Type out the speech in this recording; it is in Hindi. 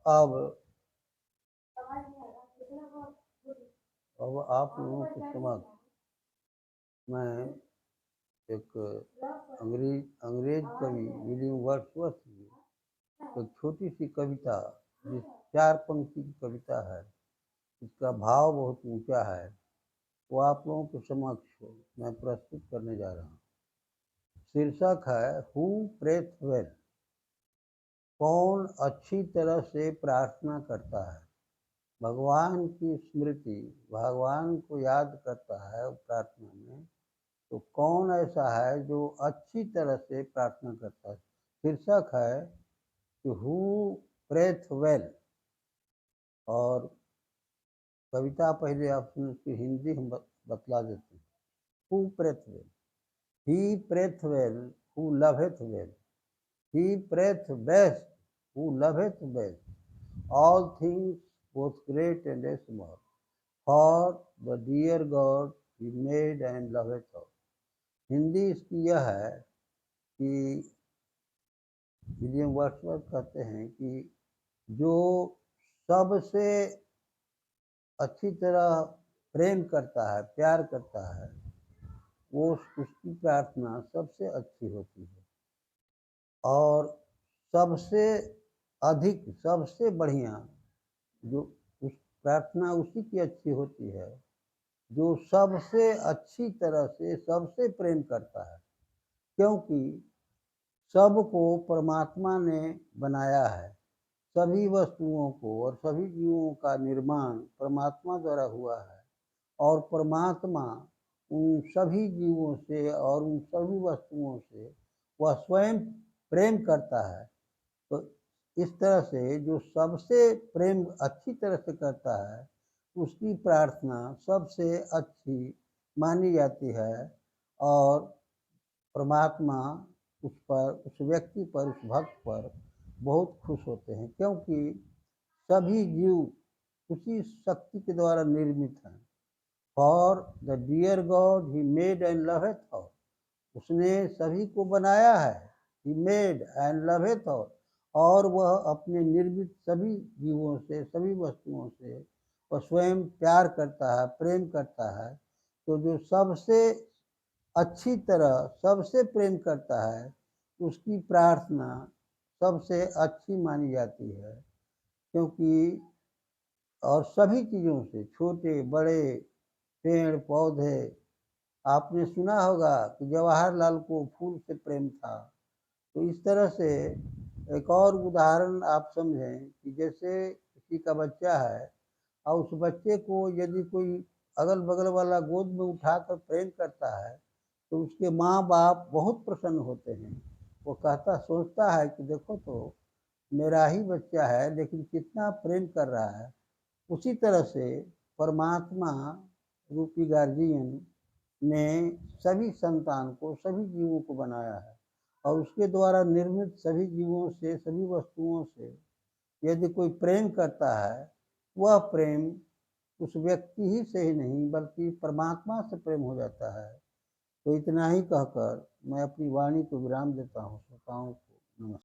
अब आप लोगों के समक्ष मैं एक अंग्रेज कवि विलियम वर्ड्सवर्थ की एक छोटी सी कविता, जिस 4 पंक्ति की कविता है, इसका भाव बहुत ऊंचा है, वो आप लोगों के समक्ष मैं प्रस्तुत करने जा रहा हूँ। शीर्षक है हु प्रेथ वेल। कौन अच्छी तरह से प्रार्थना करता है, भगवान की स्मृति, भगवान को याद करता है प्रार्थना में, तो कौन ऐसा है जो अच्छी तरह से प्रार्थना करता है। शीर्षक है कि हु प्रेथ वेल। और कविता पहले आप सुन, उसकी हिंदी हम बतला देते हैं। Who prayeth well, he prayeth well who loveth well, he prayeth best who loveth best, all things both great and small, for the dear God he made and loveth all। Hindi इसकी यह है कि विलियम वर्ड्सवर्थ कहते हैं कि जो सबसे अच्छी तरह प्रेम करता है, प्यार करता है, वो उसकी प्रार्थना सबसे अच्छी होती है। और सबसे अधिक, सबसे बढ़िया जो उस प्रार्थना उसी की अच्छी होती है जो सबसे अच्छी तरह से सबसे प्रेम करता है, क्योंकि सबको परमात्मा ने बनाया है। सभी वस्तुओं को और सभी जीवों का निर्माण परमात्मा द्वारा हुआ है, और परमात्मा उन सभी जीवों से और उन सभी वस्तुओं से वह स्वयं प्रेम करता है। तो इस तरह से जो सबसे प्रेम अच्छी तरह से करता है, उसकी प्रार्थना सबसे अच्छी मानी जाती है, और परमात्मा उस पर, उस व्यक्ति पर, उस भक्त पर बहुत खुश होते हैं, क्योंकि सभी जीव उसी शक्ति के द्वारा निर्मित हैं। For the dear God he made and loveth all. उसने सभी को बनाया है, he made and loveth all, और वह अपने निर्मित सभी जीवों से, सभी वस्तुओं से वह स्वयं प्यार करता है, प्रेम करता है। तो जो सबसे अच्छी तरह सबसे प्रेम करता है, उसकी प्रार्थना सबसे अच्छी मानी जाती है, क्योंकि और सभी चीज़ों से, छोटे बड़े पेड़ पौधे, आपने सुना होगा कि जवाहरलाल को फूल से प्रेम था। तो इस तरह से एक और उदाहरण आप समझें कि जैसे किसी का बच्चा है और उस बच्चे को यदि कोई अगल बगल वाला गोद में उठाकर प्रेम करता है, तो उसके माँ बाप बहुत प्रसन्न होते हैं। वो सोचता है कि देखो तो मेरा ही बच्चा है, लेकिन कितना प्रेम कर रहा है। उसी तरह से परमात्मा रूपी गार्जियन ने सभी संतान को, सभी जीवों को बनाया है, और उसके द्वारा निर्मित सभी जीवों से, सभी वस्तुओं से यदि कोई प्रेम करता है, वह प्रेम उस व्यक्ति ही से ही नहीं बल्कि परमात्मा से प्रेम हो जाता है। तो इतना ही कहकर मैं अपनी वाणी को विराम देता हूँ। श्रोताओं